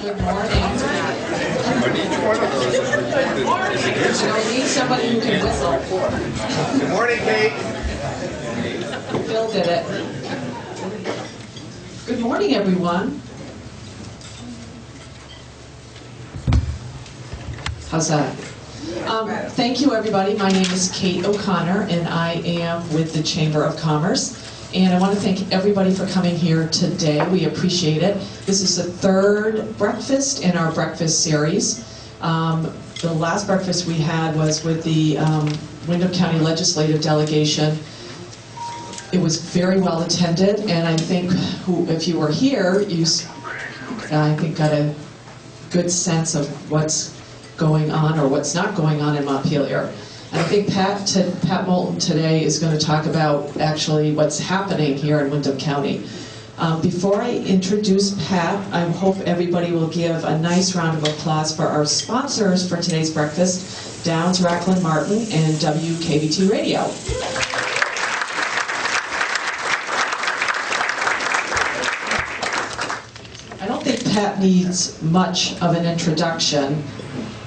Good morning. But each one of those is recorded. So I need somebody who can whistle. Good morning, Kate. Phil did it. Good morning, everyone. How's that? Thank you, everybody. My name is Kate O'Connor, and I am with the Chamber of Commerce. And I want to thank everybody for coming here today. We appreciate it. This is the third breakfast in our breakfast series. The last breakfast we had was with the Windham County Legislative Delegation. It was very well attended, and I think if you were here, you I think got a good sense of what's going on or what's not going on in Montpelier. And I think Pat Moulton today is going to talk about actually what's happening here in Windham County. Before I introduce Pat, I hope everybody will give a nice round of applause for our sponsors for today's breakfast, Downs, Racklin Martin, and WKBT Radio. I don't think Pat needs much of an introduction,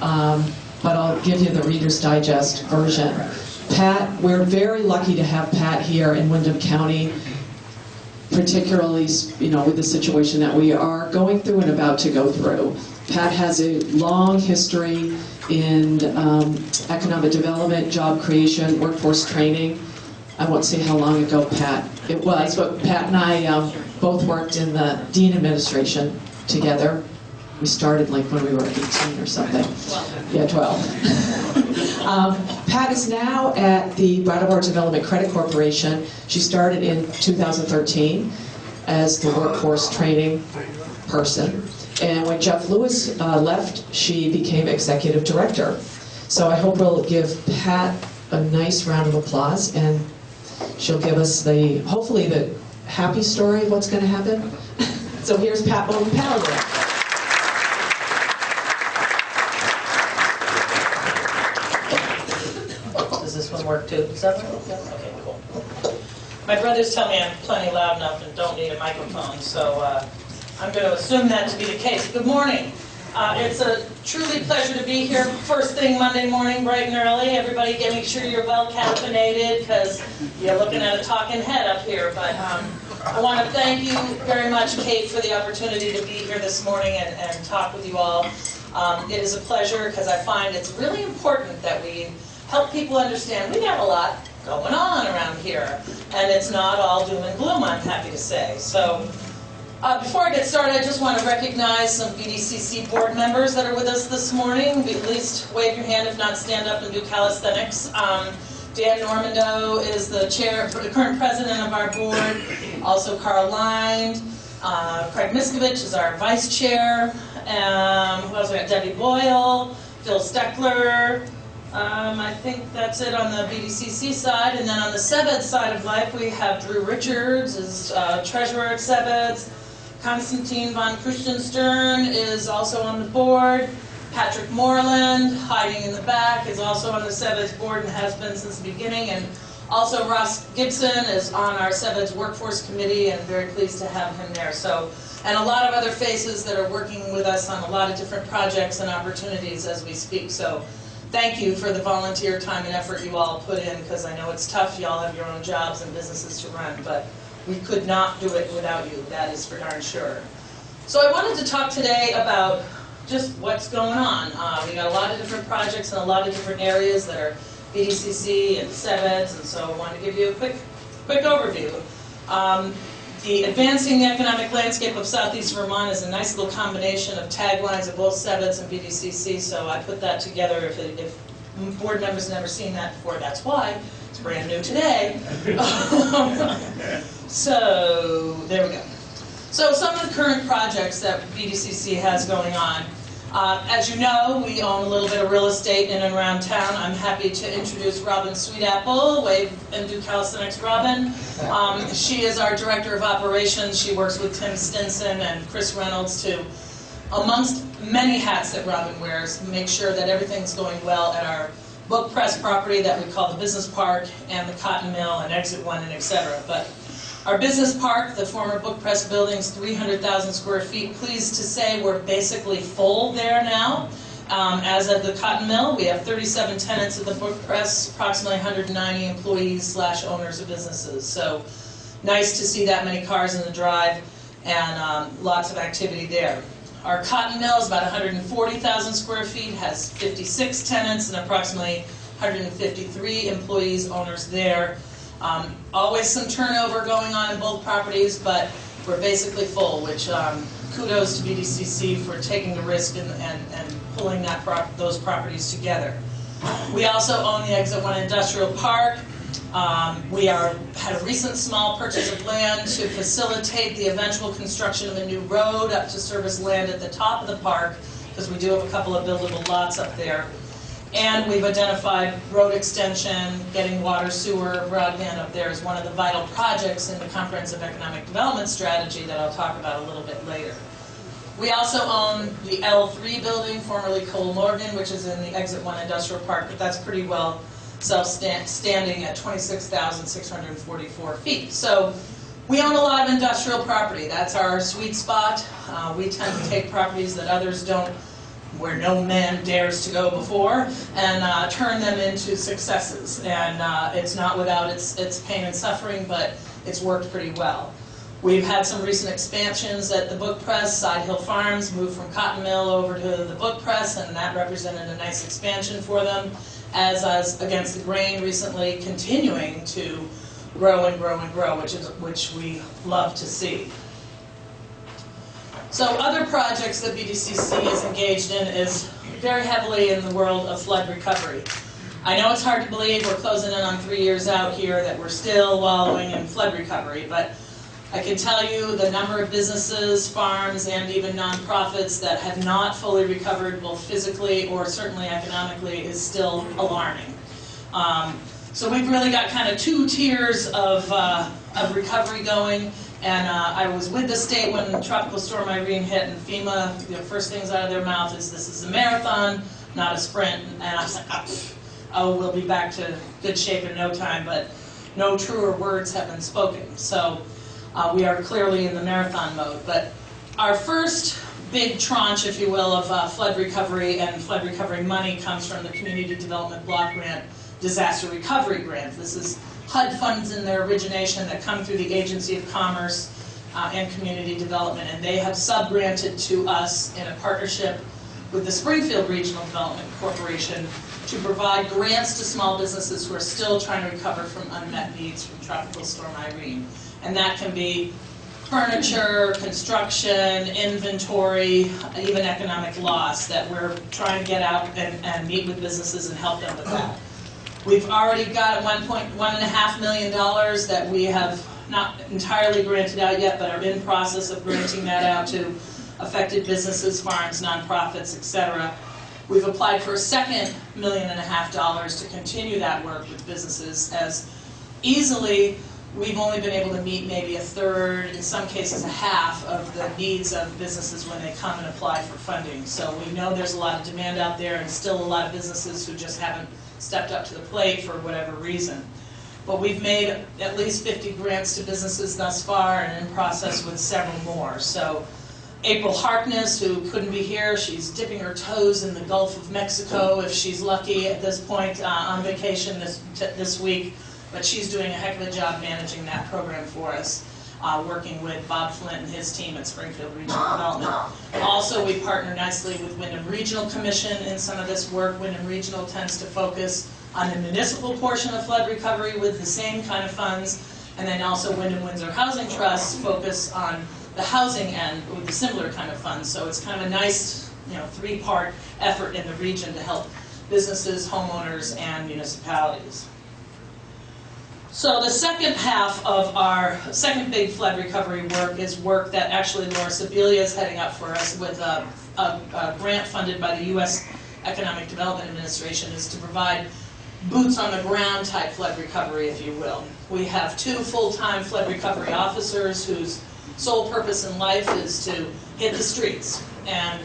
but I'll give you the Reader's Digest version. Pat, we're very lucky to have Pat here in Windham County, particularly, with the situation that we are going through and about to go through. Pat has a long history in economic development, job creation, workforce training. I won't say how long ago, Pat, it was, but Pat and I both worked in the Dean administration together. We started like when we were 18 or something. 12. Yeah, 12. Pat is now at the Brattleboro Development Credit Corporation. She started in 2013 as the workforce training person. And when Jeff Lewis left, she became executive director. So I hope we'll give Pat a nice round of applause, and she'll give us hopefully the happy story of what's going to happen. So here's Pat Moulton Powden. Work too. Is that right? Yeah. Okay, cool. My brothers tell me I'm plenty loud enough and don't need a microphone, so I'm going to assume that to be the case. Good morning. It's a truly pleasure to be here first thing Monday morning, bright and early. Everybody make sure you're well caffeinated because you're looking at a talking head up here. But I want to thank you very much, Kate, for the opportunity to be here this morning and talk with you all. It is a pleasure because I find it's really important that we help people understand we got a lot going on around here, and it's not all doom and gloom, I'm happy to say. So before I get started, I just want to recognize some BDCC board members that are with us this morning. At least wave your hand, if not stand up and do calisthenics. Dan Normando is the current president of our board. Also Carl Lind. Craig Miskovich is our vice chair. Who else we got? Debbie Boyle, Phil Steckler. I think that's it on the BDCC side. And then on the CEBED side of life, we have Drew Richards is treasurer at CEBED. Konstantin von Krustenstern is also on the board. Patrick Moreland, hiding in the back, is also on the CEBED board and has been since the beginning. And also Ross Gibson is on our CEBED's workforce committee, and very pleased to have him there. So, and a lot of other faces that are working with us on a lot of different projects and opportunities as we speak. So thank you for the volunteer time and effort you all put in, because I know it's tough. You all have your own jobs and businesses to run, but we could not do it without you. That is for darn sure. So I wanted to talk today about just what's going on. We got a lot of different projects in a lot of different areas that are BDCC and CEBEDs, and so I wanted to give you a quick overview. The Advancing the Economic Landscape of Southeast Vermont is a nice little combination of taglines of both CEBEDs and BDCC, so I put that together. If board members have never seen that before, that's why. It's brand new today. So, there we go. So, some of the current projects that BDCC has going on. As you know, we own a little bit of real estate in and around town. I'm happy to introduce Robin Sweetapple. Wave and do calisthenics, Robin. She is our Director of Operations. She works with Tim Stinson and Chris Reynolds to, amongst many hats that Robin wears, make sure that everything's going well at our book press property that we call the Business Park and the Cotton Mill and Exit 1 and etc. But Our business park, the former Book Press building's 300,000 square feet. Pleased to say we're basically full there now. As of the cotton mill, we have 37 tenants at the Book Press, approximately 190 employees / owners of businesses. So nice to see that many cars in the drive and lots of activity there. Our cotton mill is about 140,000 square feet, has 56 tenants and approximately 153 employees, owners there. Always some turnover going on in both properties, but we're basically full, which kudos to BDCC for taking the risk and pulling those properties together. We also own the Exit 1 Industrial Park. We had a recent small purchase of land to facilitate the eventual construction of a new road up to service land at the top of the park, because we do have a couple of buildable lots up there. And we've identified road extension, getting water, sewer, broadband up there as one of the vital projects in the Comprehensive Economic Development Strategy that I'll talk about a little bit later. We also own the L3 building, formerly Cole Morgan, which is in the Exit 1 Industrial Park, but that's pretty well self-standing at 26,644 feet. So we own a lot of industrial property. That's our sweet spot. We tend to take properties that others don't, where no man dares to go before, and turn them into successes. And it's not without its pain and suffering, but it's worked pretty well. We've had some recent expansions at the Book Press. Side Hill Farms moved from Cotton Mill over to the Book Press, and that represented a nice expansion for them, as Against the Grain recently continuing to grow and grow and grow, which we love to see. So other projects that BDCC is engaged in is very heavily in the world of flood recovery. I know it's hard to believe we're closing in on 3 years out here that we're still wallowing in flood recovery, but I can tell you the number of businesses, farms, and even nonprofits that have not fully recovered, both physically or certainly economically, is still alarming. So we've really got kind of two tiers of recovery going. And I was with the state when Tropical Storm Irene hit, and FEMA, the first things out of their mouth is, this is a marathon, not a sprint. And I was like, oh, we'll be back to good shape in no time, but no truer words have been spoken. So we are clearly in the marathon mode. But our first big tranche, if you will, of flood recovery and flood recovery money comes from the Community Development Block Grant Disaster Recovery Grant. This is HUD funds in their origination that come through the Agency of Commerce and Community Development, and they have sub-granted to us in a partnership with the Springfield Regional Development Corporation to provide grants to small businesses who are still trying to recover from unmet needs from Tropical Storm Irene. And that can be furniture, construction, inventory, even economic loss, that we're trying to get out and meet with businesses and help them with that. We've already got $1.5 million that we have not entirely granted out yet, but are in process of granting that out to affected businesses, farms, nonprofits, etc. We've applied for a second $1.5 million to continue that work with businesses, as easily we've only been able to meet maybe a third, in some cases a half, of the needs of businesses when they come and apply for funding. So we know there's a lot of demand out there, and still a lot of businesses who just haven't stepped up to the plate for whatever reason. But we've made at least 50 grants to businesses thus far, and in process with several more. So April Harkness, who couldn't be here, she's dipping her toes in the Gulf of Mexico, if she's lucky at this point, on vacation this week. But she's doing a heck of a job managing that program for us, working with Bob Flint and his team at Springfield Regional Development. Also, we partner nicely with Wyndham Regional Commission in some of this work. Wyndham Regional tends to focus on the municipal portion of flood recovery with the same kind of funds, and then also Wyndham Windsor Housing Trust focus on the housing end with a similar kind of funds. So it's kind of a nice, three-part effort in the region to help businesses, homeowners, and municipalities. So the second half of our second big flood recovery work is work that actually Laura Sibilia is heading up for us with a grant funded by the U.S. Economic Development Administration, is to provide boots on the ground type flood recovery, if you will. We have 2 full-time flood recovery officers whose sole purpose in life is to hit the streets and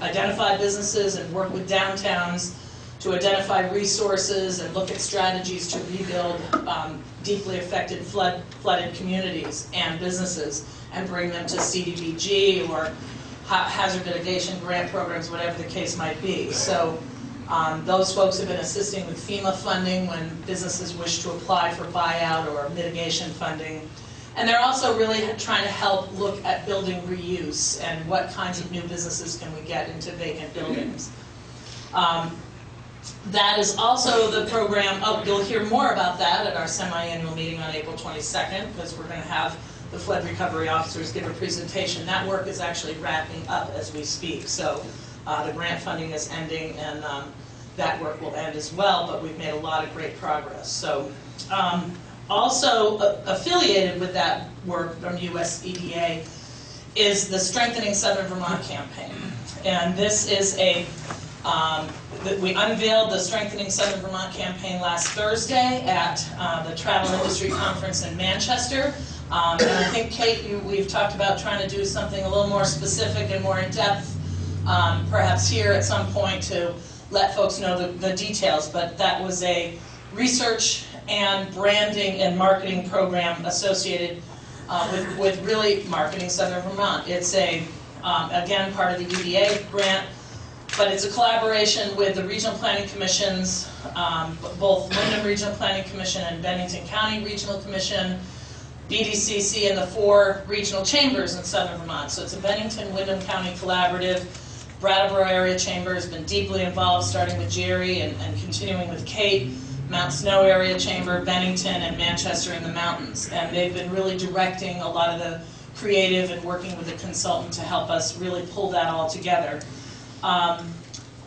identify businesses and work with downtowns to identify resources and look at strategies to rebuild deeply affected flooded communities and businesses and bring them to CDBG or hazard mitigation grant programs, whatever the case might be. So those folks have been assisting with FEMA funding when businesses wish to apply for buyout or mitigation funding. And they're also really trying to help look at building reuse and what kinds of new businesses can we get into vacant buildings. That is also the program, you'll hear more about that at our semi-annual meeting on April 22nd, because we're going to have the flood recovery officers give a presentation. That work is actually wrapping up as we speak. So the grant funding is ending, and that work will end as well, but we've made a lot of great progress. So also affiliated with that work from USEDA is the Strengthening Southern Vermont campaign. And this is we unveiled the Strengthening Southern Vermont campaign last Thursday at the Travel Industry Conference in Manchester. And I think, Kate, we've talked about trying to do something a little more specific and more in-depth, perhaps here at some point, to let folks know the details. But that was a research and branding and marketing program associated with really marketing Southern Vermont. It's again, part of the UDA grant, but it's a collaboration with the regional planning commissions, both Wyndham Regional Planning Commission and Bennington County Regional Commission, BDCC, and the 4 regional chambers in Southern Vermont. So it's a Bennington-Wyndham County collaborative. Brattleboro area chamber has been deeply involved, starting with Jerry and continuing with Kate. Mount Snow area chamber, Bennington, and Manchester in the mountains. And they've been really directing a lot of the creative and working with a consultant to help us really pull that all together.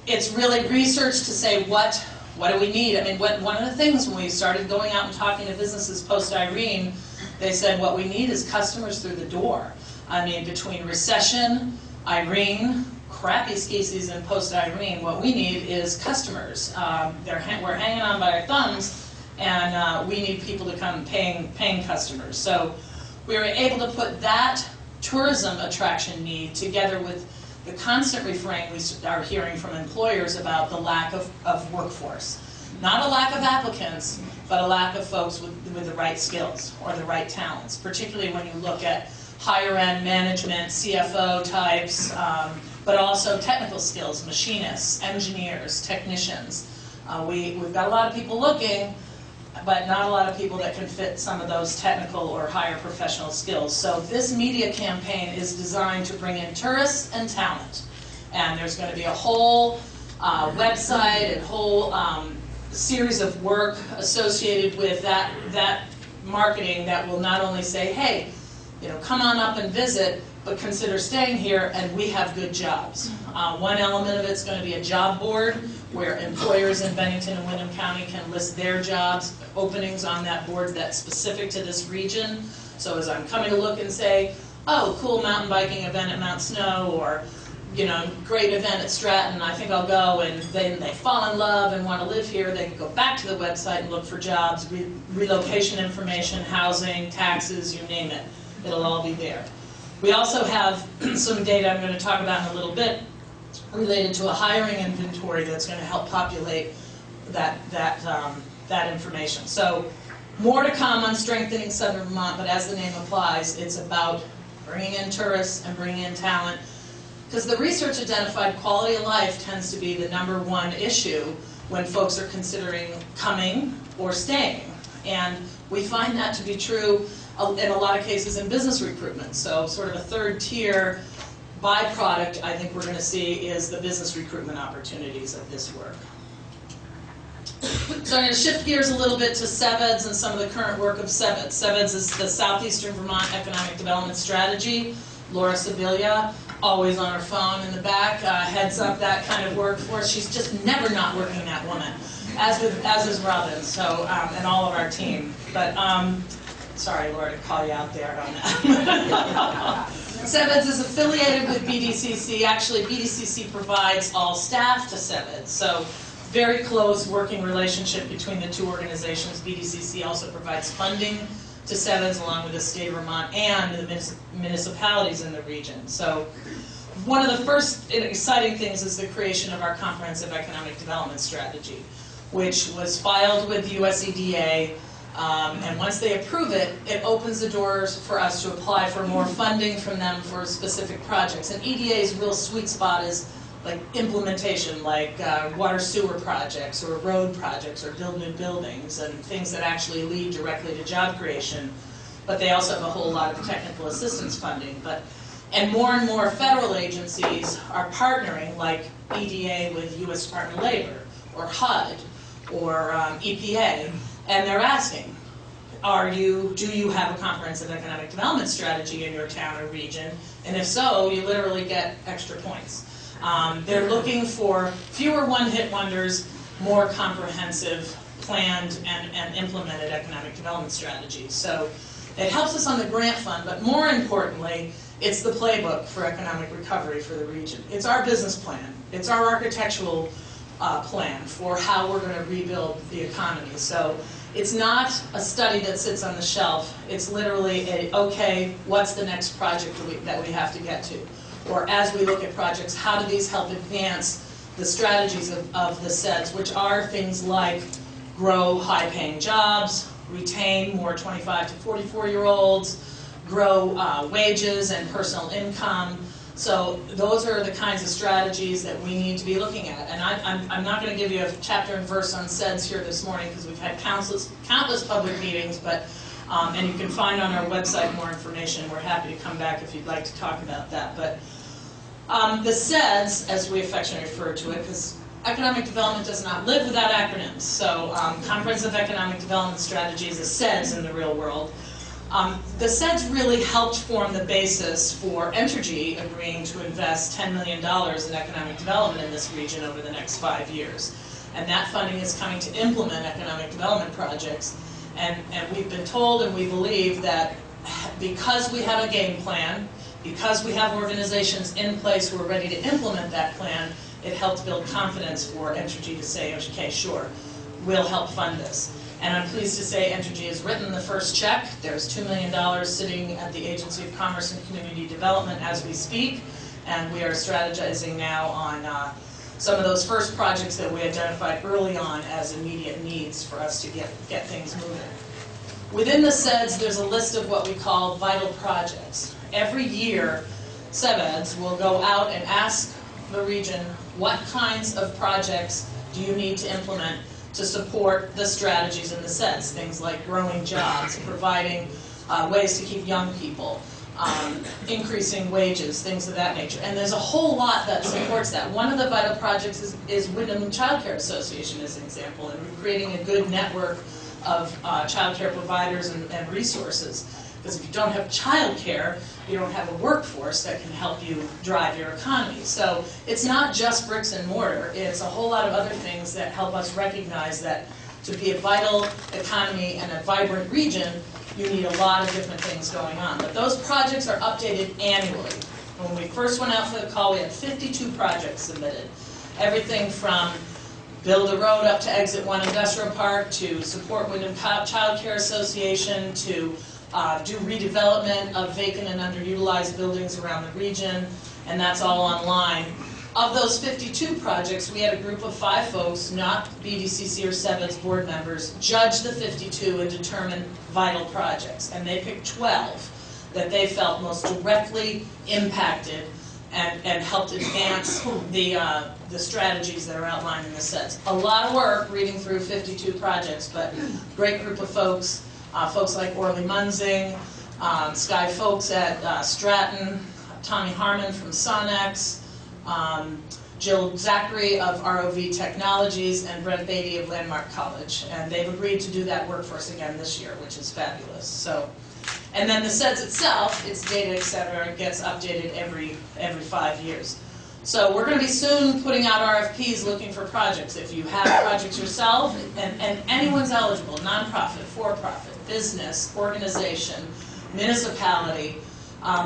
It's really research to say what do we need. I mean, one of the things when we started going out and talking to businesses post-Irene, they said what we need is customers through the door. I mean, between recession, Irene, crappy ski season post-Irene, what we need is customers. We're hanging on by our thumbs, and we need people to come paying customers. So we were able to put that tourism attraction need together with the constant refrain we are hearing from employers about the lack of workforce. Not a lack of applicants, but a lack of folks with the right skills or the right talents, particularly when you look at higher-end management, CFO types, but also technical skills, machinists, engineers, technicians. We've got a lot of people looking, but not a lot of people that can fit some of those technical or higher professional skills. So this media campaign is designed to bring in tourists and talent. And there's going to be a whole website and whole series of work associated with that marketing that will not only say, hey, come on up and visit, but consider staying here, and we have good jobs. One element of it's going to be a job board where employers in Bennington and Wyndham County can list their jobs, openings on that board that's specific to this region. So as I'm coming to look and say, oh, cool mountain biking event at Mount Snow, or great event at Stratton, I think I'll go, and then they fall in love and want to live here, they can go back to the website and look for jobs, relocation information, housing, taxes, you name it. It'll all be there. We also have some data I'm going to talk about in a little bit related to a hiring inventory that's going to help populate that information. So more to come on Strengthening Southern Vermont, but as the name implies, it's about bringing in tourists and bringing in talent, because the research identified quality of life tends to be the #1 issue when folks are considering coming or staying. And we find that to be true in a lot of cases in business recruitment. So sort of a third tier byproduct I think we're going to see is the business recruitment opportunities of this work. So I'm going to shift gears a little bit to CEVEDS and some of the current work of CEVEDS. CEVEDS is the Southeastern Vermont Economic Development Strategy. Laura Sibilia, always on her phone in the back, heads up that kind of work for us. She's just never not working, that woman, as is Robin, so, and all of our team. But sorry, Laura, to call you out there on that. CEVEDS is affiliated with BDCC. Actually, BDCC provides all staff to CEVEDS, so very close working relationship between the two organizations. BDCC also provides funding to CEVEDS along with the state of Vermont and the municipalities in the region. So one of the first exciting things is the creation of our Comprehensive Economic Development Strategy, which was filed with USEDA, and once they approve it, it opens the doors for us to apply for more funding from them for specific projects. And EDA's real sweet spot is like implementation, like water sewer projects or road projects or build new buildings and things that actually lead directly to job creation. But they also have a whole lot of technical assistance funding. And more federal agencies are partnering, like EDA with U.S. Department of Labor or HUD or EPA, and they're asking, do you have a comprehensive economic development strategy in your town or region? And if so, you literally get extra points. They're looking for fewer one-hit wonders, more comprehensive, planned, and implemented economic development strategies. So it helps us on the grant fund, but more importantly, it's the playbook for economic recovery for the region. It's our business plan. It's our architectural plan for how we're going to rebuild the economy. So it's not a study that sits on the shelf. It's literally okay, what's the next project that we have to get to? Or as we look at projects, how do these help advance the strategies of the SEDS, which are things like grow high-paying jobs, retain more 25 to 44-year-olds, grow wages and personal income. So those are the kinds of strategies that we need to be looking at. And I'm not going to give you a chapter and verse on SEDS here this morning because we've had countless public meetings, but and you can find on our website more information. We're happy to come back if you'd like to talk about that. But the SEDS, as we affectionately refer to it, because economic development does not live without acronyms. So Comprehensive Economic Development Strategy is a SEDS in the real world. The SEDS really helped form the basis for Entergy agreeing to invest $10 million in economic development in this region over the next 5 years. And that funding is coming to implement economic development projects. And we've been told and we believe that because we have a game plan, because we have organizations in place who are ready to implement that plan, it helped build confidence for Entergy to say, okay, sure, we'll help fund this. And I'm pleased to say Entergy has written the first check. There's $2 million sitting at the Agency of Commerce and Community Development as we speak, and we are strategizing now on some of those first projects that we identified early on as immediate needs for us to get things moving. Within the SEDS, there's a list of what we call vital projects. Every year, SEDS will go out and ask the region, what kinds of projects do you need to implement to support the strategies in the SEDS, things like growing jobs, providing ways to keep young people, increasing wages, things of that nature. And there's a whole lot that supports that. One of the vital projects is Wyndham Child Care Association as an example, and we're creating a good network of child care providers and resources. Because if you don't have child care, you don't have a workforce that can help you drive your economy. So it's not just bricks and mortar, it's a whole lot of other things that help us recognize that to be a vital economy and a vibrant region, you need a lot of different things going on. But those projects are updated annually. When we first went out for the call, we had 52 projects submitted. Everything from build a road up to Exit 1 Industrial Park, to support Wyndham Child Care Association, to do redevelopment of vacant and underutilized buildings around the region, and that's all online. Of those 52 projects, we had a group of 5 folks, not BDCC or SEDS board members, judge the 52 and determine vital projects. And they picked 12 that they felt most directly impacted and helped advance the strategies that are outlined in the SEDS. A lot of work reading through 52 projects, but great group of folks. Folks like Orly Munzing, Sky Folks at Stratton, Tommy Harmon from Sonex, Jill Zachary of ROV Technologies, and Brent Beatty of Landmark College. And they've agreed to do that work for us again this year, which is fabulous. So, and then the SEDS itself, its data, et cetera, gets updated every 5 years. So we're going to be soon putting out RFPs looking for projects. If you have projects yourself, and anyone's eligible, nonprofit, for-profit, business, organization, municipality,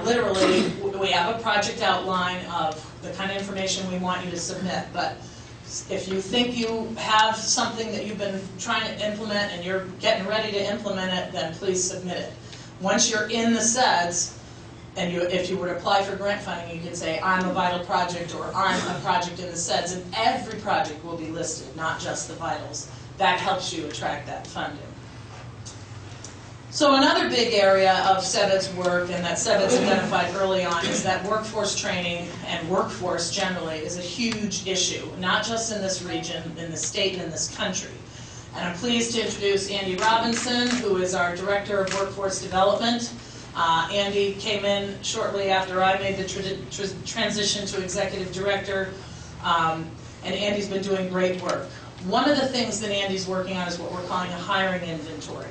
literally we have a project outline of the kind of information we want you to submit. But if you think you have something that you've been trying to implement and you're getting ready to implement it, then please submit it. Once you're in the SEDS, And if you were to apply for grant funding, you could say, I'm a vital project, or I'm a project in the SEDS, and every project will be listed, not just the vitals. That helps you attract that funding. So another big area of CEBID's work, and that CEBID's identified early on, is that workforce training and workforce generally is a huge issue, not just in this region, in the state, and in this country. And I'm pleased to introduce Andy Robinson, who is our Director of Workforce Development. Andy came in shortly after I made the transition to Executive Director, and Andy's been doing great work. One of the things that Andy's working on is what we're calling a hiring inventory.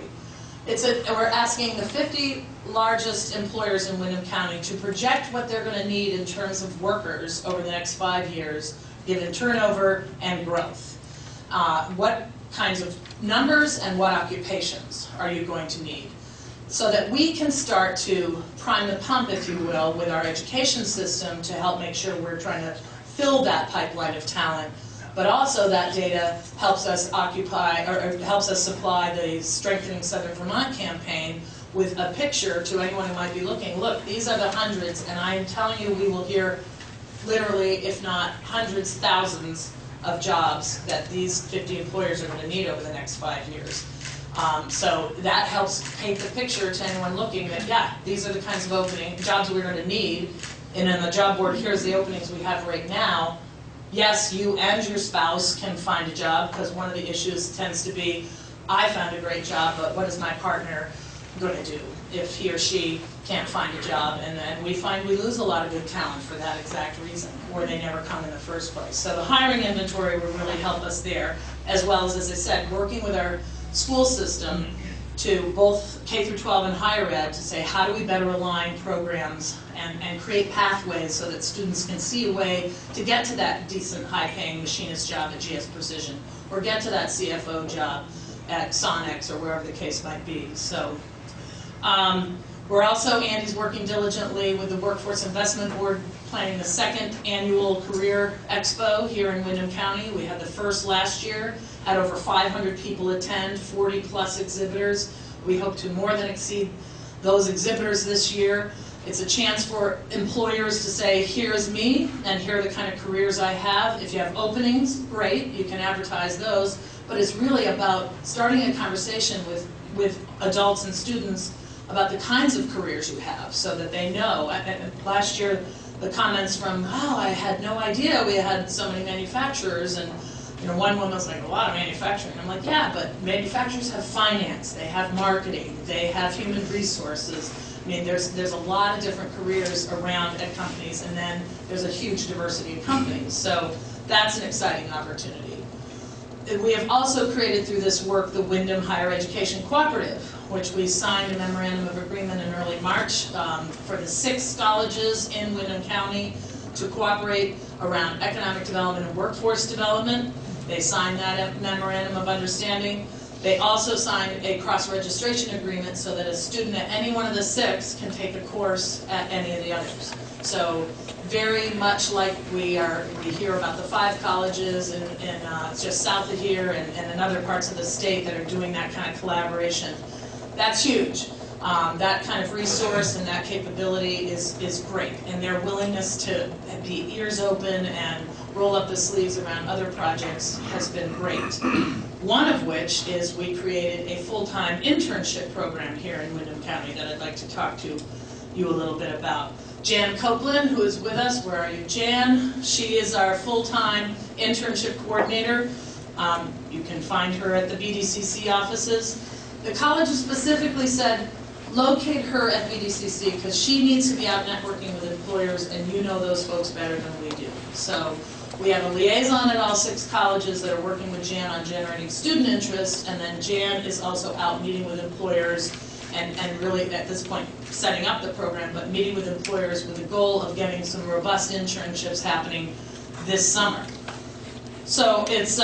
We're asking the 50 largest employers in Windham County to project what they're going to need in terms of workers over the next 5 years, given turnover and growth. What kinds of numbers and what occupations are you going to need? So that we can start to prime the pump, if you will, with our education system to help make sure we're trying to fill that pipeline of talent. But also that data helps us helps us supply the Strengthening Southern Vermont campaign with a picture to anyone who might be looking. Look, these are the hundreds, and I'm telling you, we will hear literally, if not hundreds, thousands of jobs that these 50 employers are going to need over the next 5 years. So that helps paint the picture to anyone looking that, yeah, these are the kinds of jobs we're going to need. And on the job board, here's the openings we have right now. Yes, you and your spouse can find a job, because one of the issues tends to be, I found a great job, but what is my partner going to do if he or she can't find a job? And then we find we lose a lot of good talent for that exact reason, or they never come in the first place. So the hiring inventory will really help us there, as well as I said, working with our school system to both K through 12 and higher ed to say, how do we better align programs and create pathways so that students can see a way to get to that decent, high-paying machinist job at GS Precision, or get to that CFO job at Sonex, or wherever the case might be. So we're also, Andy's working diligently with the Workforce Investment Board, planning the 2nd annual Career Expo here in Windham County. We had the first last year, had over 500 people attend, 40 plus exhibitors. We hope to more than exceed those exhibitors this year. It's a chance for employers to say, here's me, and here are the kind of careers I have. If you have openings, great, you can advertise those. But it's really about starting a conversation with adults and students about the kinds of careers you have, so that they know. Last year, the comments from, oh, I had no idea we had so many manufacturers, and one woman was like, a lot of manufacturing. I'm like, yeah, but manufacturers have finance, they have marketing, they have human resources. I mean, there's a lot of different careers around at companies, and then there's a huge diversity of companies. So that's an exciting opportunity. We have also created through this work the Windham Higher Education Cooperative, which we signed a memorandum of agreement in early March for the 6 colleges in Windham County to cooperate around economic development and workforce development. They signed that memorandum of understanding. They also signed a cross-registration agreement so that a student at any one of the 6 can take a course at any of the others. So very much like we hear about the 5 colleges in just south of here and in other parts of the state that are doing that kind of collaboration. That's huge. That kind of resource and that capability is great, and their willingness to be ears open and roll up the sleeves around other projects has been great. One of which is we created a full-time internship program here in Windham County that I'd like to talk to you a little bit about. Jan Copeland, who is with us, where are you, Jan? She is our full-time internship coordinator. You can find her at the BDCC offices. The college specifically said, locate her at BDCC because she needs to be out networking with employers, and you know those folks better than we do. So we have a liaison at all 6 colleges that are working with Jan on generating student interest, and then Jan is also out meeting with employers and really at this point setting up the program, but meeting with employers with the goal of getting some robust internships happening this summer. So these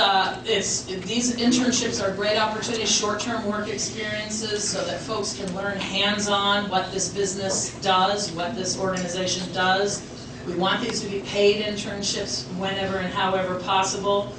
internships are great opportunities, short-term work experiences, so that folks can learn hands-on what this business does, what this organization does. We want these to be paid internships whenever and however possible.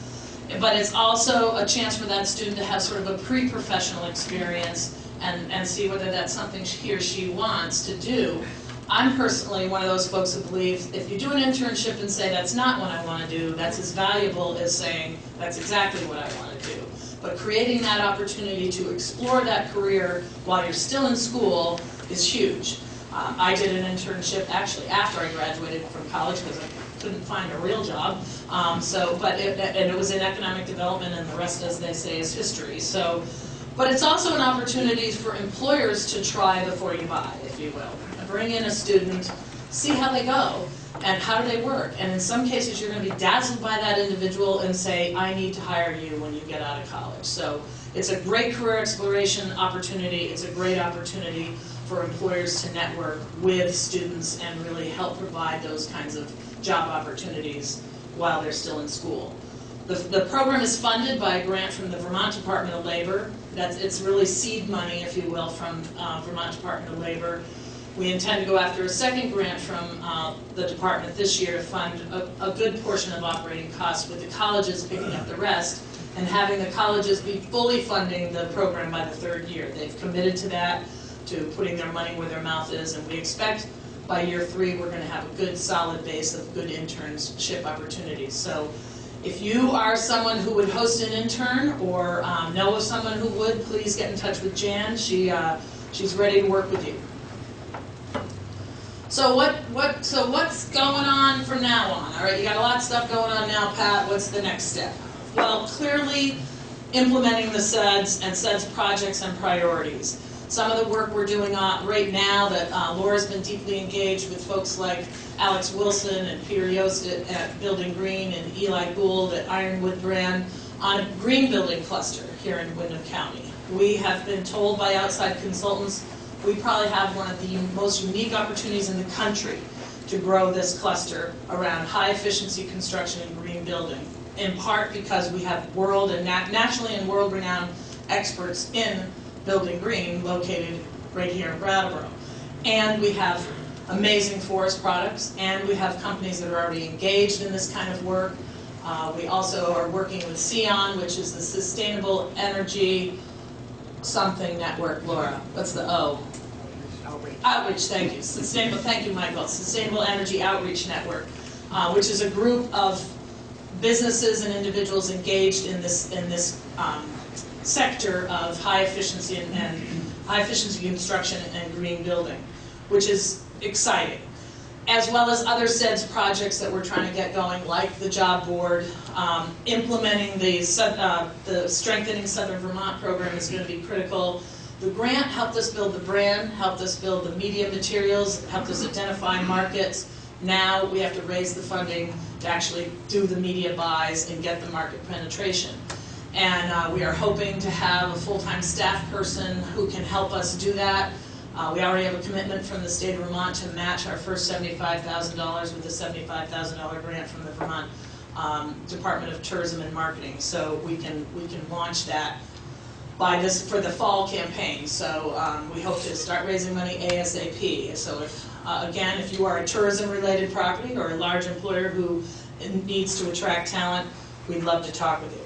But it's also a chance for that student to have sort of a pre-professional experience and see whether that's something he or she wants to do I'm personally one of those folks who believes if you do an internship and say that's not what I want to do, that's as valuable as saying that's exactly what I want to do. But creating that opportunity to explore that career while you're still in school is huge. I did an internship actually after I graduated from college because I couldn't find a real job. And it was in economic development, and the rest, as they say, is history. But it's also an opportunity for employers to try before you buy, if you will. Bring in a student, see how they go, and how do they work. And in some cases, you're going to be dazzled by that individual and say, I need to hire you when you get out of college. So it's a great career exploration opportunity. It's a great opportunity for employers to network with students and really help provide those kinds of job opportunities while they're still in school. The program is funded by a grant from the Vermont Department of Labor. It's really seed money, if you will, from Vermont Department of Labor. We intend to go after a second grant from the department this year to fund a good portion of operating costs, with the colleges picking up the rest, and having the colleges be fully funding the program by the third year. They've committed to that, to putting their money where their mouth is, and we expect by year 3 we're going to have a good solid base of good internship opportunities. So if you are someone who would host an intern or know of someone who would, please get in touch with Jan. She's ready to work with you. So what's going on from now on? All right, you got a lot of stuff going on now, Pat. What's the next step? Well, clearly implementing the SEDS and SEDS projects and priorities. Some of the work we're doing right now that Laura's been deeply engaged with folks like Alex Wilson and Peter Yost at Building Green and Eli Gould at Ironwood Brand on a green building cluster here in Windham County. We have been told by outside consultants we probably have one of the most unique opportunities in the country to grow this cluster around high efficiency construction and green building, in part because we have world and nationally and world renowned experts in building green located right here in Brattleboro. And we have amazing forest products, and we have companies that are already engaged in this kind of work. We also are working with SEON, which is the Sustainable Energy something network. Laura, what's the O? Outreach, thank you. Thank you, Michael. Sustainable Energy Outreach Network, which is a group of businesses and individuals engaged in this sector of high efficiency and high efficiency construction and green building, which is exciting, as well as other SEDS projects that we're trying to get going, like the job board. Implementing the Strengthening Southern Vermont program is going to be critical. The grant helped us build the brand, helped us build the media materials, helped us identify markets. Now we have to raise the funding to actually do the media buys and get the market penetration. And we are hoping to have a full-time staff person who can help us do that. We already have a commitment from the state of Vermont to match our first $75,000 with a $75,000 grant from the Vermont Department of Tourism and Marketing. So we can launch that for the fall campaign. So we hope to start raising money ASAP. So if you are a tourism-related property or a large employer who needs to attract talent, we'd love to talk with you.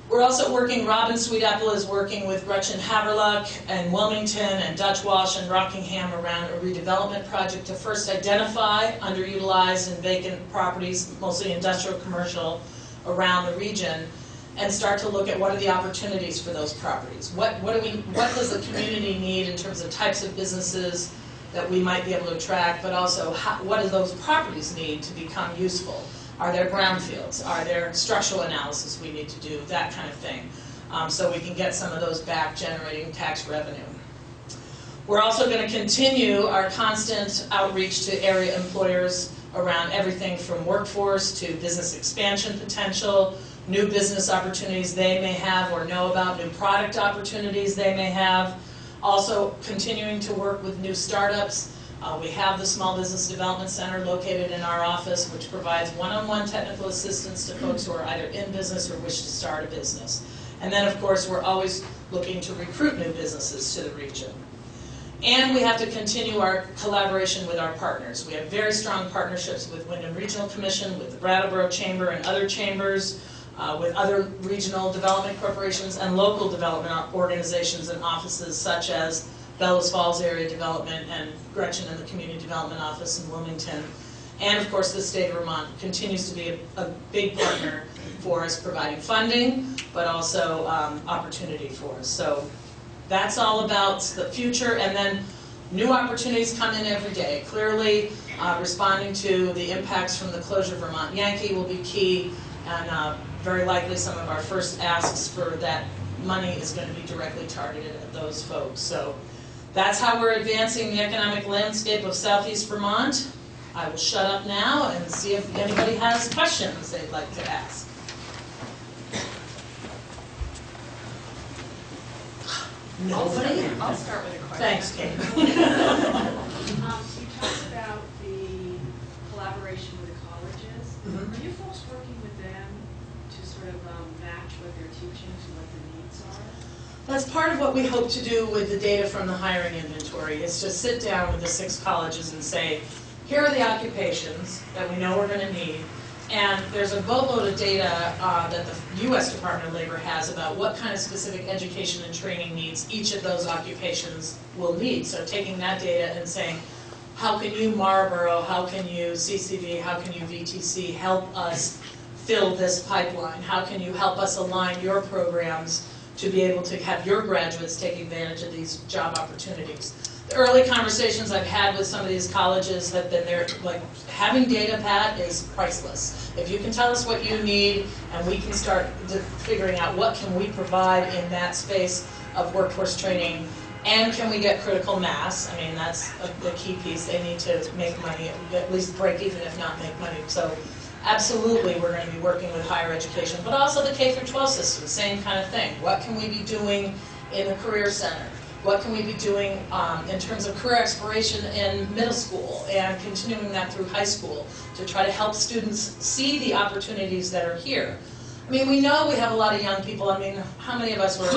We're also working, Robin Sweetapple is working with Gretchen Haverluck and Wilmington and Dutch Walsh and Rockingham around a redevelopment project to first identify underutilized and vacant properties, mostly industrial, commercial, around the region, and start to look at what are the opportunities for those properties. What does the community need in terms of types of businesses that we might be able to attract, but also what do those properties need to become useful? Are there brownfields? Are there structural analysis we need to do? That kind of thing. So we can get some of those back generating tax revenue. We're also going to continue our constant outreach to area employers around everything from workforce to business expansion potential, new business opportunities they may have or know about, new product opportunities they may have. Also continuing to work with new startups. We have the Small Business Development Center located in our office, which provides one-on-one technical assistance to folks who are either in business or wish to start a business. And then, of course, we're always looking to recruit new businesses to the region. And we have to continue our collaboration with our partners. We have very strong partnerships with Windham Regional Commission, with the Brattleboro Chamber and other chambers, with other regional development corporations and local development organizations and offices such as Bellows Falls Area Development and Gretchen in the Community Development Office in Wilmington. And of course, the state of Vermont continues to be a big partner for us, providing funding, but also opportunity for us. So that's all about the future, and then new opportunities come in every day. Clearly, responding to the impacts from the closure of Vermont Yankee will be key, and very likely some of our first asks for that money is going to be directly targeted at those folks. So that's how we're advancing the economic landscape of Southeast Vermont. I will shut up now and see if anybody has questions they'd like to ask. Nobody? I'll start with a question. Thanks, Kate. You talked about the collaboration with the colleges. Mhm. Are you folks working with them to sort of match what they're teaching to what the needs are? That's part of what we hope to do with the data from the hiring inventory, is to sit down with the 6 colleges and say, here are the occupations that we know we're going to need, and there's a boatload of data that the U.S. Department of Labor has about what kind of specific education and training needs each of those occupations will need. So taking that data and saying, how can you, Marlboro, how can you, CCV, how can you, VTC, help us fill this pipeline? How can you help us align your programs to be able to have your graduates take advantage of these job opportunities? The early conversations I've had with some of these colleges have been there, like, having data, Pat, is priceless. If you can tell us what you need, and we can start figuring out what can we provide in that space of workforce training, and can we get critical mass? I mean, that's the key piece. They need to make money, at least break even, if not make money. So absolutely, we're going to be working with higher education, but also the K-12 system, same kind of thing. What can we be doing in the Career Center? What can we be doing in terms of career exploration in middle school and continuing that through high school to try to help students see the opportunities that are here? I mean, we know we have a lot of young people. I mean, how many of us were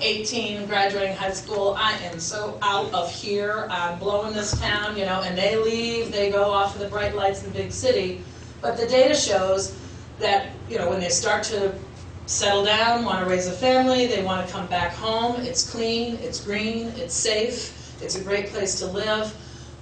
18, graduating high school? I am so out of here. I'm blowing this town, you know, and they leave, they go off to the bright lights in the big city. But the data shows that, you know, when they start to settle down, want to raise a family, they want to come back home, it's clean, it's green, it's safe, it's a great place to live.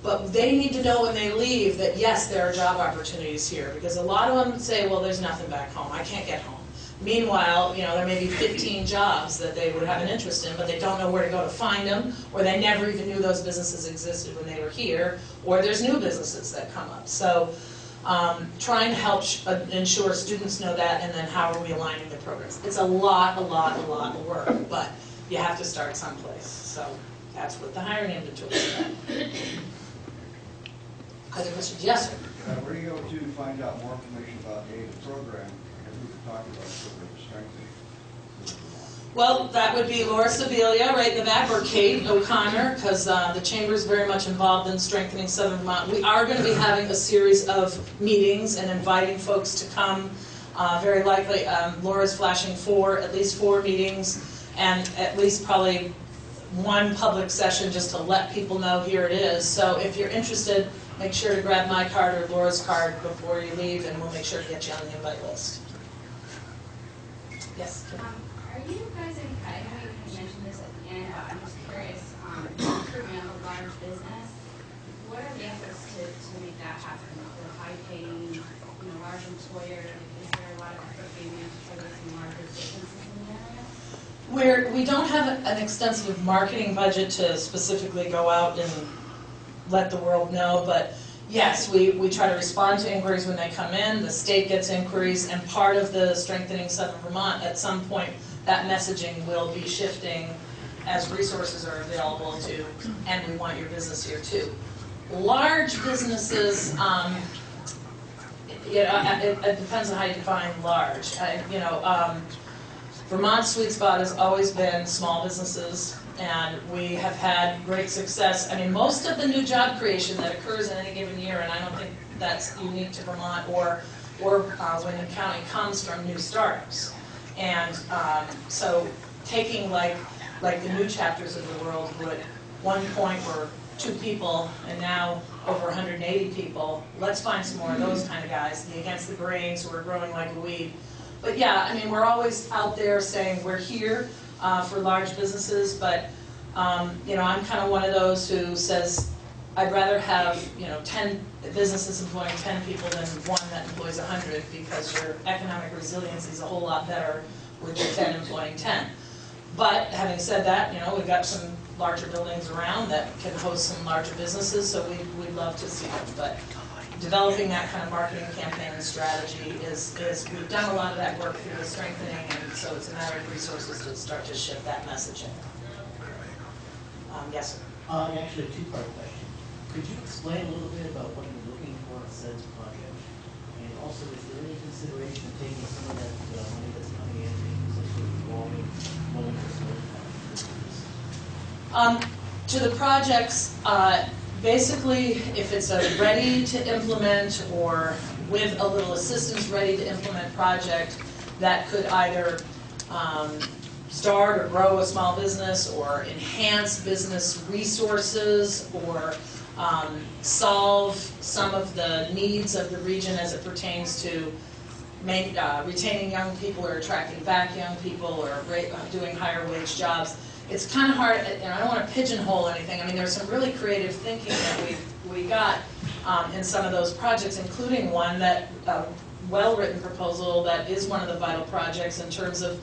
But they need to know when they leave that, yes, there are job opportunities here, because a lot of them say, well, there's nothing back home, I can't get home. Meanwhile, you know, there may be 15 jobs that they would have an interest in, but they don't know where to go to find them, or they never even knew those businesses existed when they were here, or there's new businesses that come up. So trying to help ensure students know that, and then how are we aligning the programs. It's a lot of work, but you have to start someplace. So that's what the hiring inventory is about. Other questions? Yes, sir. Where do you go to find out more information about the program and who to talk about program strengthening? Well, that would be Laura Sibilia right in the back, or Kate O'Connor, because the Chamber is very much involved in strengthening Southern Vermont. We are going to be having a series of meetings and inviting folks to come. Very likely, Laura's flashing at least four meetings, and at least probably one public session just to let people know here it is. So if you're interested, make sure to grab my card or Laura's card before you leave, and we'll make sure to get you on the invite list. Yes, Kim? Are you guys, I know you mentioned this at the end, but I'm just curious, recruitment of a large business, what are the efforts to make that happen? The high-paying, large employer, is there a lot of effort being made to try to get some larger businesses in the area? We don't have an extensive marketing budget to specifically go out and let the world know, but yes, we try to respond to inquiries when they come in. The state gets inquiries, and part of the Strengthening Southern Vermont, at some point, that messaging will be shifting as resources are available to, and we want your business here too. Large businesses, it depends on how you define large. Vermont's sweet spot has always been small businesses, and we have had great success. I mean, most of the new job creation that occurs in any given year, and I don't think that's unique to Vermont or Wyndham County, comes from new startups. And so taking like the new chapters of the world, who at one point were 2 people and now over 180 people, let's find some more of those kind of guys, the against the grains who are growing like a weed. But yeah, I mean, we're always out there saying we're here for large businesses, but You know, I'm kind of one of those who says, I'd rather have, you know, 10 businesses employing 10 people than one that employs 100, because your economic resilience is a whole lot better with the 10 employing 10. But having said that, you know, we've got some larger buildings around that can host some larger businesses, so we'd love to see them. But developing that kind of marketing campaign and strategy is we've done a lot of that work through the strengthening, and so it's a matter of resources to start to shift that messaging. Yes, sir. Actually, a two-part question. Could you explain a little bit about what you're looking for in SEDS project? And also, is there any consideration of taking some of that money that's coming in and essentially revolving low interest To the projects, basically, if it's a ready to implement or with a little assistance ready to implement project that could either start or grow a small business or enhance business resources or solve some of the needs of the region as it pertains to retaining young people or attracting back young people or doing higher wage jobs. It's kind of hard, and I don't want to pigeonhole anything. I mean, there's some really creative thinking that we got in some of those projects, including one that well-written proposal that is one of the vital projects in terms of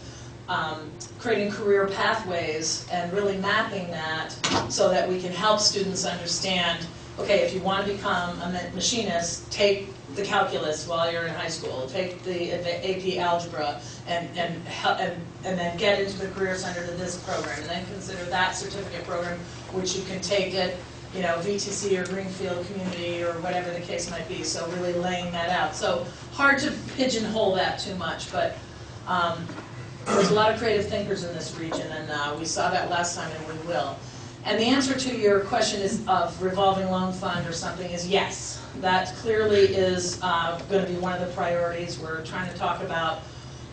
creating career pathways and really mapping that so that we can help students understand, okay, if you want to become a machinist, take the calculus while you're in high school, take the AP algebra, and then get into the Career Center to this program, and then consider that certificate program, which you can take at, you know, VTC or Greenfield Community or whatever the case might be. So really laying that out. So hard to pigeonhole that too much, but there's a lot of creative thinkers in this region, and we saw that last time, and we will. And the answer to your question is of revolving loan fund or something is yes. That clearly is going to be one of the priorities. We're trying to talk about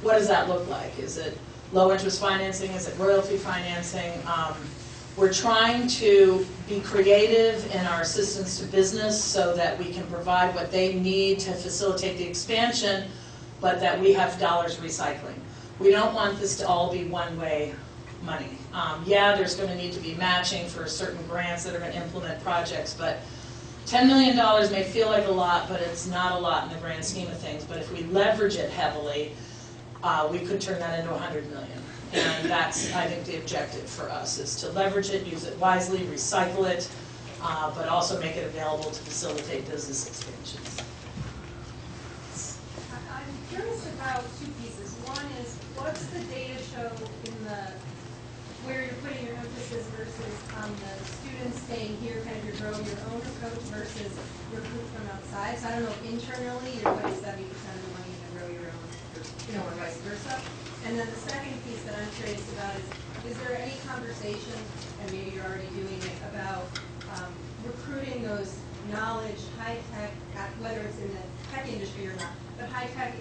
what does that look like. Is it low interest financing? Is it royalty financing? We're trying to be creative in our assistance to business so that we can provide what they need to facilitate the expansion, but that we have dollars recycling. We don't want this to all be one-way money. Yeah, there's going to need to be matching for certain grants that are going to implement projects, but $10 million may feel like a lot, but it's not a lot in the grand scheme of things. But if we leverage it heavily, we could turn that into $100 million. And that's, I think, the objective for us, is to leverage it, use it wisely, recycle it, but also make it available to facilitate business expansions. I'm curious about two pieces. One is, what's the data show in where you're putting your emphasis versus the students staying here, kind of your grow your own approach versus recruit from outside? So I don't know, internally, you're putting 70% of the money to grow your own, you know, or vice versa. And then the second piece that I'm curious about is there any conversation, and maybe you're already doing it, about recruiting those knowledge, high-tech, whether it's in the tech industry or not, but high-tech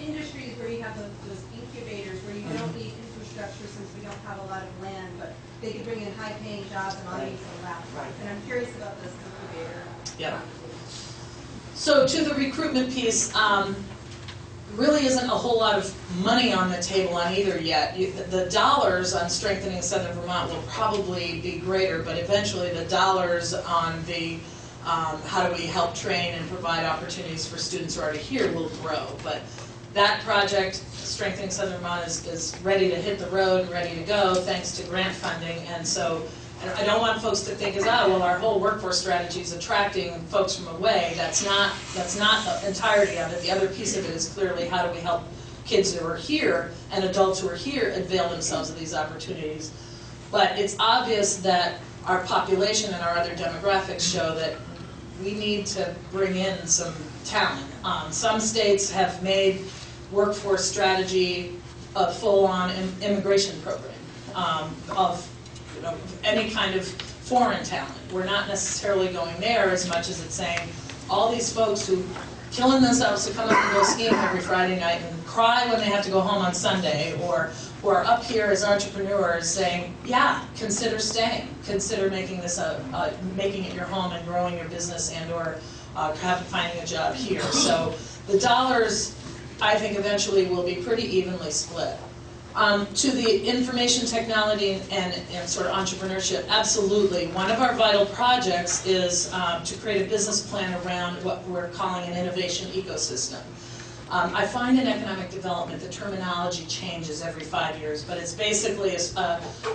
industries where you have those incubators where you don't need infrastructure since we don't have a lot of land, but they could bring in high-paying jobs and all need some laptops. And I'm curious about this incubator. Yeah. So to the recruitment piece, really isn't a whole lot of money on the table on either yet. The dollars on strengthening Southern Vermont will probably be greater, but eventually the dollars on the how do we help train and provide opportunities for students who are already here will grow. But that project, Strengthening Southern Vermont, is ready to hit the road and ready to go thanks to grant funding. And so I don't want folks to think well, our whole workforce strategy is attracting folks from away. That's not the entirety of it. The other piece of it is clearly how do we help kids who are here and adults who are here avail themselves of these opportunities. But it's obvious that our population and our other demographics show that we need to bring in some talent. Some states have made workforce strategy a full-on immigration program of any kind of foreign talent. We're not necessarily going there as much as it's saying all these folks who killing themselves to come up and go skiing every Friday night and cry when they have to go home on Sunday, or who are up here as entrepreneurs saying, yeah, consider staying, consider making this making it your home and growing your business and or finding a job here. So the dollars, I think, eventually will be pretty evenly split. To the information technology and sort of entrepreneurship, absolutely. One of our vital projects is to create a business plan around what we're calling an innovation ecosystem. I find in economic development the terminology changes every 5 years, but it's basically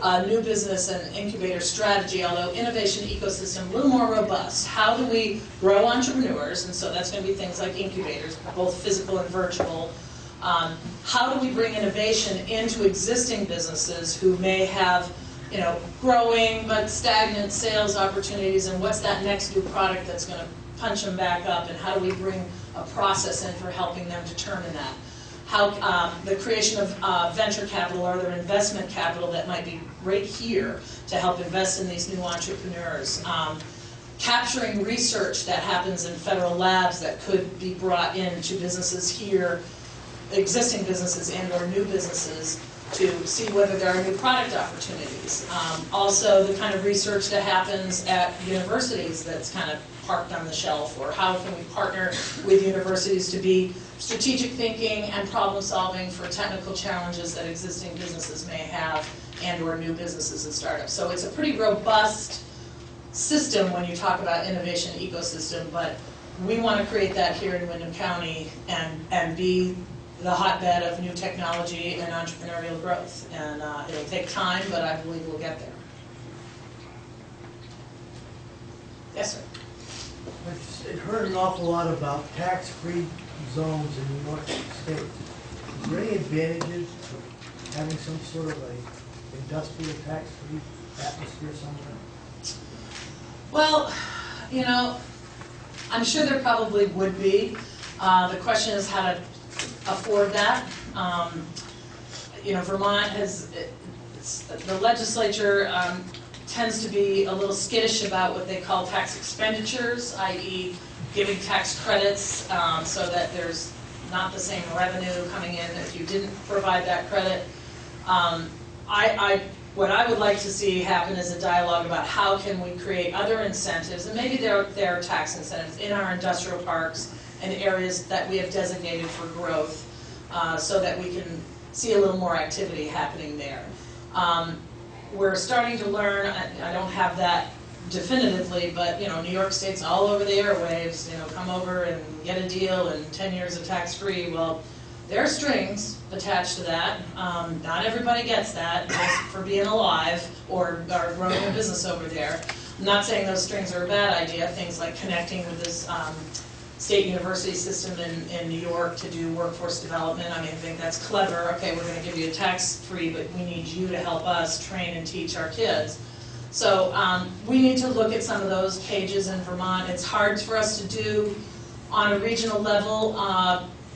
a new business and incubator strategy, although innovation ecosystem, a little more robust. How do we grow entrepreneurs? And so that's going to be things like incubators, both physical and virtual. How do we bring innovation into existing businesses who may have, growing but stagnant sales opportunities, and what's that next new product that's going to punch them back up, and how do we bring a process in for helping them determine that? How the creation of venture capital or other investment capital that might be right here to help invest in these new entrepreneurs. Capturing research that happens in federal labs that could be brought into businesses here, existing businesses and or new businesses, to see whether there are new product opportunities. Also the kind of research that happens at universities that's kind of parked on the shelf, or how can we partner with universities to be strategic thinking and problem solving for technical challenges that existing businesses may have and or new businesses and startups. So it's a pretty robust system when you talk about innovation ecosystem, but we want to create that here in Windham County and be the hotbed of new technology and entrepreneurial growth. And it'll take time, but I believe we'll get there. Yes, sir. I've heard an awful lot about tax-free zones in New York State. Is there any advantages of having some sort of a industrial tax-free atmosphere somewhere? Well, I'm sure there probably would be. The question is how to afford that. Vermont has, the legislature tends to be a little skittish about what they call tax expenditures, i.e. giving tax credits so that there's not the same revenue coming in if you didn't provide that credit. What I would like to see happen is a dialogue about how can we create other incentives, and maybe there are tax incentives in our industrial parks and areas that we have designated for growth so that we can see a little more activity happening there. We're starting to learn, I don't have that definitively, but New York State's all over the airwaves, come over and get a deal and 10 years of tax-free. Well, there are strings attached to that. Not everybody gets that just for being alive or growing a business over there. I'm not saying those strings are a bad idea, things like connecting with this state university system in New York to do workforce development. I think that's clever. Okay, we're going to give you a tax-free, but we need you to help us train and teach our kids. So we need to look at some of those pages in Vermont. It's hard for us to do on a regional level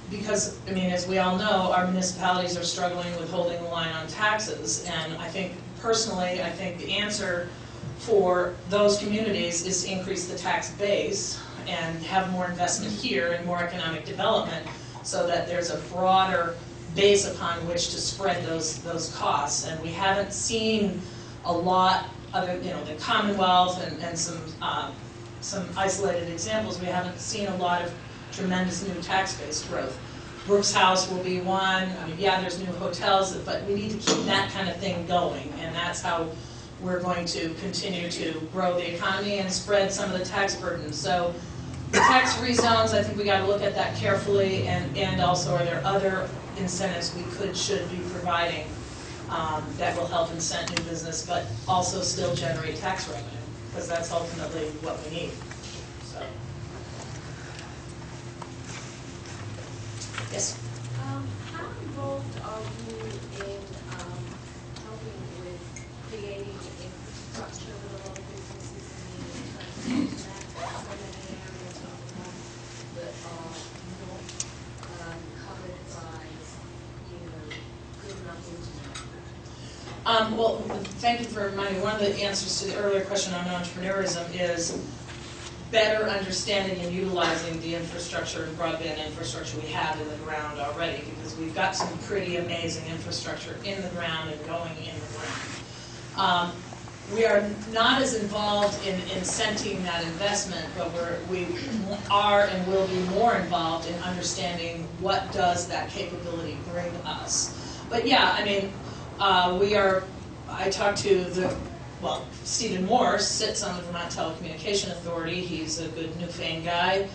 because, as we all know, our municipalities are struggling with holding the line on taxes. And I think, personally, the answer for those communities is to increase the tax base and have more investment here and more economic development so that there's a broader base upon which to spread those costs. And we haven't seen a lot, other the Commonwealth and some isolated examples, we haven't seen a lot of tremendous new tax-based growth. Brooks House will be one. Yeah, there's new hotels, but we need to keep that kind of thing going, and that's how we're going to continue to grow the economy and spread some of the tax burden. So the tax-free zones, I think we got to look at that carefully, and also are there other incentives we should be providing that will help incent new business, but also still generate tax revenue, because that's ultimately what we need. So, yes. How involved are you in helping with creating infrastructure with a lot of businesses in the so many areas of the world that are not covered by, good enough internet? Well, thank you for reminding me. One of the answers to the earlier question on entrepreneurism is better understanding and utilizing the infrastructure and broadband infrastructure we have in the ground already, because we've got some pretty amazing infrastructure in the ground and going in the ground. We are not as involved in incenting that investment, but we are and will be more involved in understanding what does that capability bring us. But yeah, I mean, I talked to Stephen Morse sits on the Vermont Telecommunication Authority. He's a good Newfane guy.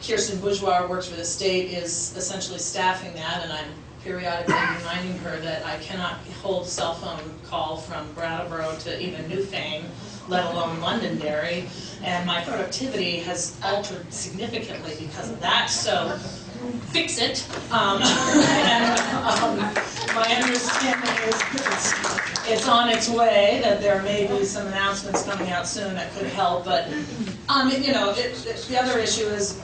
Kirsten Bourgeois works for the state, is essentially staffing that, and I'm periodically reminding her that I cannot hold a cell phone call from Brattleboro to even Newfane, let alone Londonderry, and my productivity has altered significantly because of that, so fix it. My understanding is it's on its way, that there may be some announcements coming out soon that could help, but the other issue is,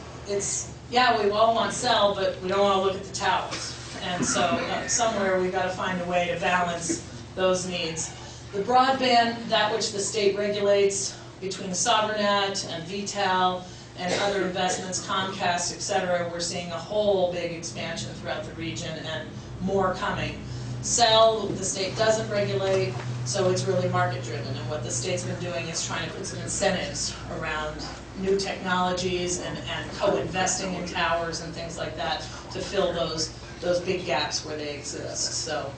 we all want cell, but we don't want to look at the towers. And so somewhere we've got to find a way to balance those needs. The broadband, that which the state regulates between Sovereignnet and VTEL and other investments, Comcast, et cetera, we're seeing a whole big expansion throughout the region and more coming. Cell, the state doesn't regulate, so it's really market driven. And what the state's been doing is trying to put some incentives around new technologies and co-investing in towers and things like that to fill those big gaps where they exist. So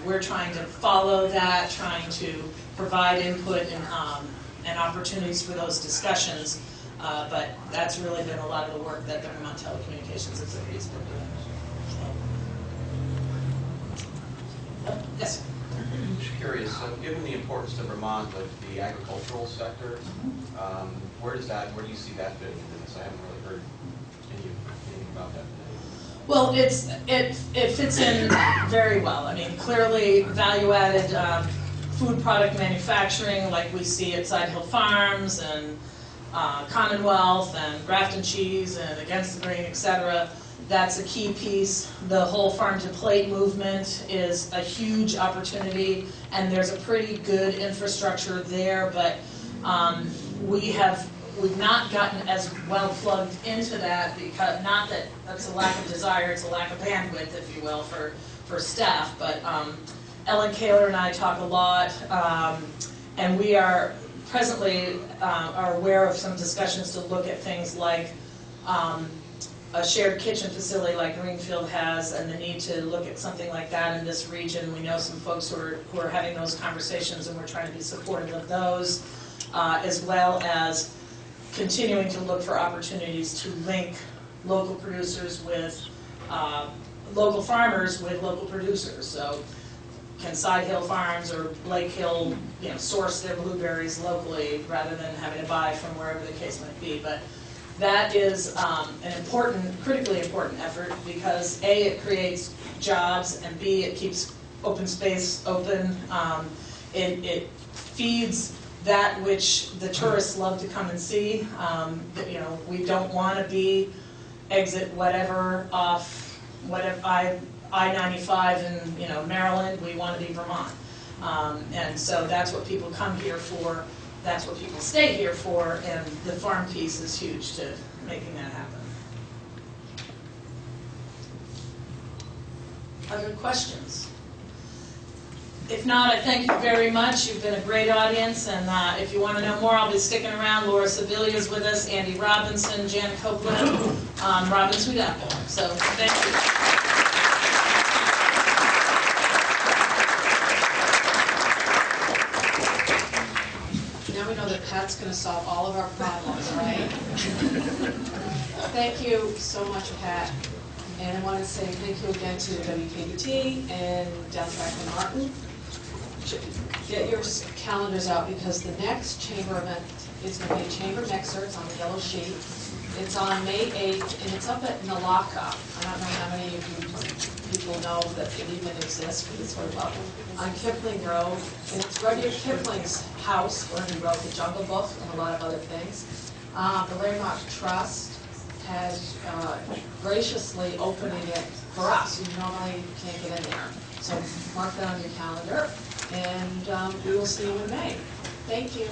we're trying to follow that, trying to provide input and opportunities for those discussions. But that's really been a lot of the work that the Vermont Telecommunications Authority has been doing. Yes? I'm just curious, given the importance to Vermont of the agricultural sector, where do you see that fitting into this? I haven't really heard anything about that today. Well, it fits in very well. I mean, clearly value-added food product manufacturing, like we see at Side Hill Farms and Commonwealth and Grafton Cheese and Against the Grain, et cetera. That's a key piece. The whole farm-to-plate movement is a huge opportunity, and there's a pretty good infrastructure there, but we've not gotten as well plugged into that, because not that that's a lack of desire, it's a lack of bandwidth, if you will, for staff. But Ellen Kaler and I talk a lot, and we are presently are aware of some discussions to look at things like a shared kitchen facility like Greenfield has, and the need to look at something like that in this region. We know some folks who are having those conversations, and we're trying to be supportive of those, as well as continuing to look for opportunities to link local producers with local farmers with local producers. So can Side Hill Farms or Lake Hill, source their blueberries locally rather than having to buy from wherever the case might be? But that is an important, critically important effort, because A, it creates jobs, and B, it keeps open space open. It feeds that which the tourists love to come and see. We don't want to be exit whatever off I-95 in Maryland. We want to be Vermont, and so that's what people come here for. That's what people stay here for, and the farm piece is huge to making that happen. Other questions? If not, I thank you very much. You've been a great audience, and if you want to know more, I'll be sticking around. Laura Sevilla is with us, Andy Robinson, Jan Copeland, Robin Sweet Apple. So thank you. Now we know that Pat's going to solve all of our problems, right? Thank you so much, Pat. And I want to say thank you again to WKBT and downtown Martin. Get your calendars out, because the next chamber event is going to be a chamber mixer. It's on the yellow sheet. It's on May 8th, and it's up at Nalaka. I don't know how many of you people know that it even exists, but it's sort of up on Kipling Road. And it's Rudyard Kipling's house, where he wrote The Jungle Book and a lot of other things. The Landmark Trust has graciously opening it for us. You normally can't get in there. So mark that on your calendar, and we will see you in May. Thank you.